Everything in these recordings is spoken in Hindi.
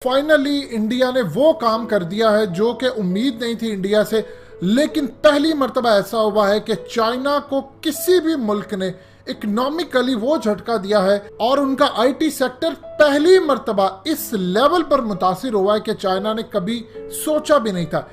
फाइनली इंडिया ने वो काम कर दिया है जो कि उम्मीद नहीं थी इंडिया से, लेकिन पहली मर्तबा ऐसा हुआ है कि चाइना को किसी भी मुल्क ने इकोनॉमिकली वो झटका दिया है और उनका आईटी सेक्टर पहली मर्तबा इस लेवल पर मुतासिर हुआ है कि चाइना ने कभी सोचा भी नहीं था।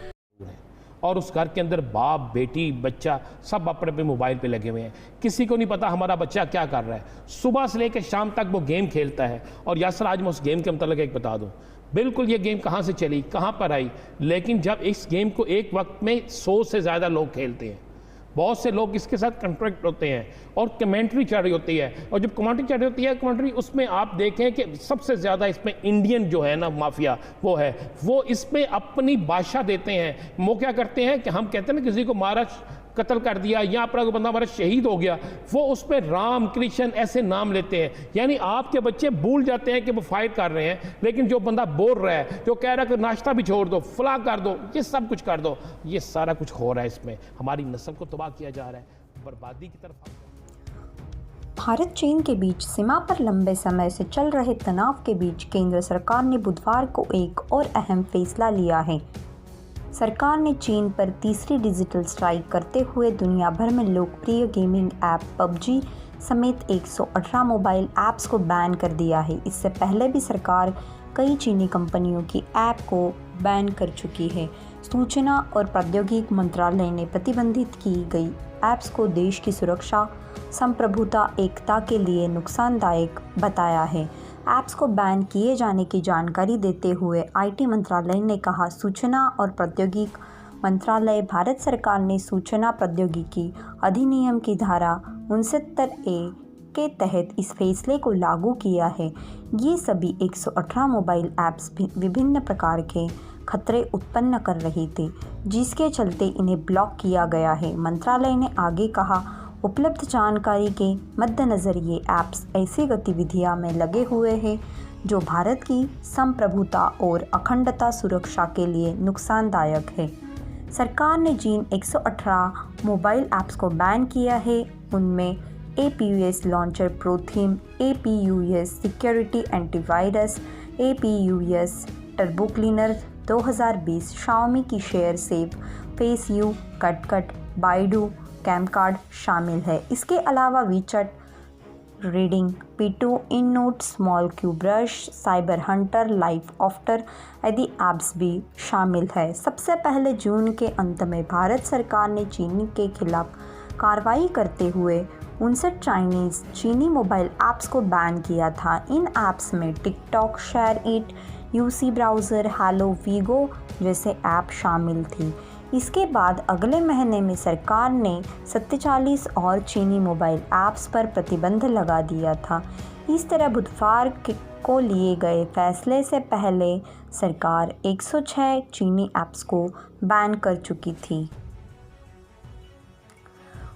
और उस घर के अंदर बाप बेटी बच्चा सब अपने अपने मोबाइल पे लगे हुए हैं। किसी को नहीं पता हमारा बच्चा क्या कर रहा है। सुबह से लेकर शाम तक वो गेम खेलता है। और यासर आज मैं उस गेम के मतलब एक बता दूं, बिल्कुल ये गेम कहाँ से चली, कहाँ पर आई, लेकिन जब इस गेम को एक वक्त में 100 से ज़्यादा लोग खेलते हैं, बहुत से लोग इसके साथ कॉन्ट्रैक्ट होते हैं और कमेंट्री चल रही होती है। और जब कमेंट्री चल रही होती है कमेंट्री, उसमें आप देखें कि सबसे ज़्यादा इसमें इंडियन जो है ना माफिया वो है, वो इसमें अपनी बादशाह देते हैं। वो क्या करते हैं कि हम कहते हैं ना किसी को मारा कत्ल कर दिया या अपना कोई बंदा हमारा शहीद हो गया, वो उस पर राम कृष्ण ऐसे नाम लेते हैं। यानी आपके बच्चे भूल जाते हैं कि वो फाइट कर रहे हैं, लेकिन जो बंदा बोल रहा है, जो कह रहा है कि नाश्ता भी छोड़ दो, फला कर दो, ये सब कुछ कर दो, ये सारा कुछ हो रहा है। इसमें हमारी नस्ल को तबाह किया जा रहा है, बर्बादी की तरफ। भारत चीन के बीच सीमा पर लंबे समय से चल रहे तनाव के बीच केंद्र सरकार ने बुधवार को एक और अहम फैसला लिया है। सरकार ने चीन पर तीसरी डिजिटल स्ट्राइक करते हुए दुनिया भर में लोकप्रिय गेमिंग ऐप पबजी समेत 118 मोबाइल ऐप्स को बैन कर दिया है। इससे पहले भी सरकार कई चीनी कंपनियों की ऐप को बैन कर चुकी है। सूचना और प्रौद्योगिकी मंत्रालय ने प्रतिबंधित की गई ऐप्स को देश की सुरक्षा, संप्रभुता, एकता के लिए नुकसानदायक बताया है। ऐप्स को बैन किए जाने की जानकारी देते हुए आईटी मंत्रालय ने कहा, सूचना और प्रौद्योगिकी मंत्रालय भारत सरकार ने सूचना प्रौद्योगिकी अधिनियम की धारा 69A के तहत इस फैसले को लागू किया है। ये सभी 118 मोबाइल ऐप्स विभिन्न प्रकार के खतरे उत्पन्न कर रहे थे, जिसके चलते इन्हें ब्लॉक किया गया है। मंत्रालय ने आगे कहा, उपलब्ध जानकारी के मद्देनज़र ये ऐप्स ऐसी गतिविधियां में लगे हुए हैं जो भारत की संप्रभुता और अखंडता सुरक्षा के लिए नुकसानदायक है। सरकार ने जिन 118 मोबाइल ऐप्स को बैन किया है उनमें APUS launcher pro theme, APUS security antivirus, APUS turbo cleaner 2020, Xiaomi की share save, FaceU, CutCut, Baidu, CamCard शामिल है। इसके अलावा WeChat reading, P2, InNote, small Q brush, cyber hunter, life after आदि ऐप्स भी शामिल है। सबसे पहले जून के अंत में भारत सरकार ने चीन के खिलाफ कार्रवाई करते हुए 59 चीनी मोबाइल ऐप्स को बैन किया था। इन ऐप्स में TikTok, share it, UC browser, hello, Vigo जैसे ऐप शामिल थी। इसके बाद अगले महीने में सरकार ने 47 और चीनी मोबाइल ऐप्स पर प्रतिबंध लगा दिया था। इस तरह बुधवार को लिए गए फैसले से पहले सरकार 106 चीनी ऐप्स को बैन कर चुकी थी।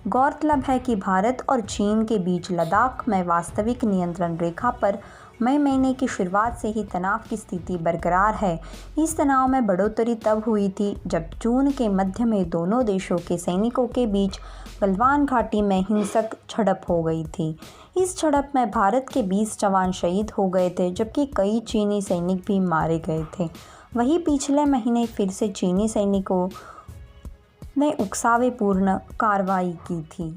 गौरतलब है कि भारत और चीन के बीच लद्दाख में वास्तविक नियंत्रण रेखा पर मई महीने की शुरुआत से ही तनाव की स्थिति बरकरार है। इस तनाव में बढ़ोतरी तब हुई थी जब जून के मध्य में दोनों देशों के सैनिकों के बीच गलवान घाटी में हिंसक झड़प हो गई थी। इस झड़प में भारत के 20 जवान शहीद हो गए थे, जबकि कई चीनी सैनिक भी मारे गए थे। वहीं पिछले महीने फिर से चीनी सैनिकों ने उकसावेपूर्ण कार्रवाई की थी।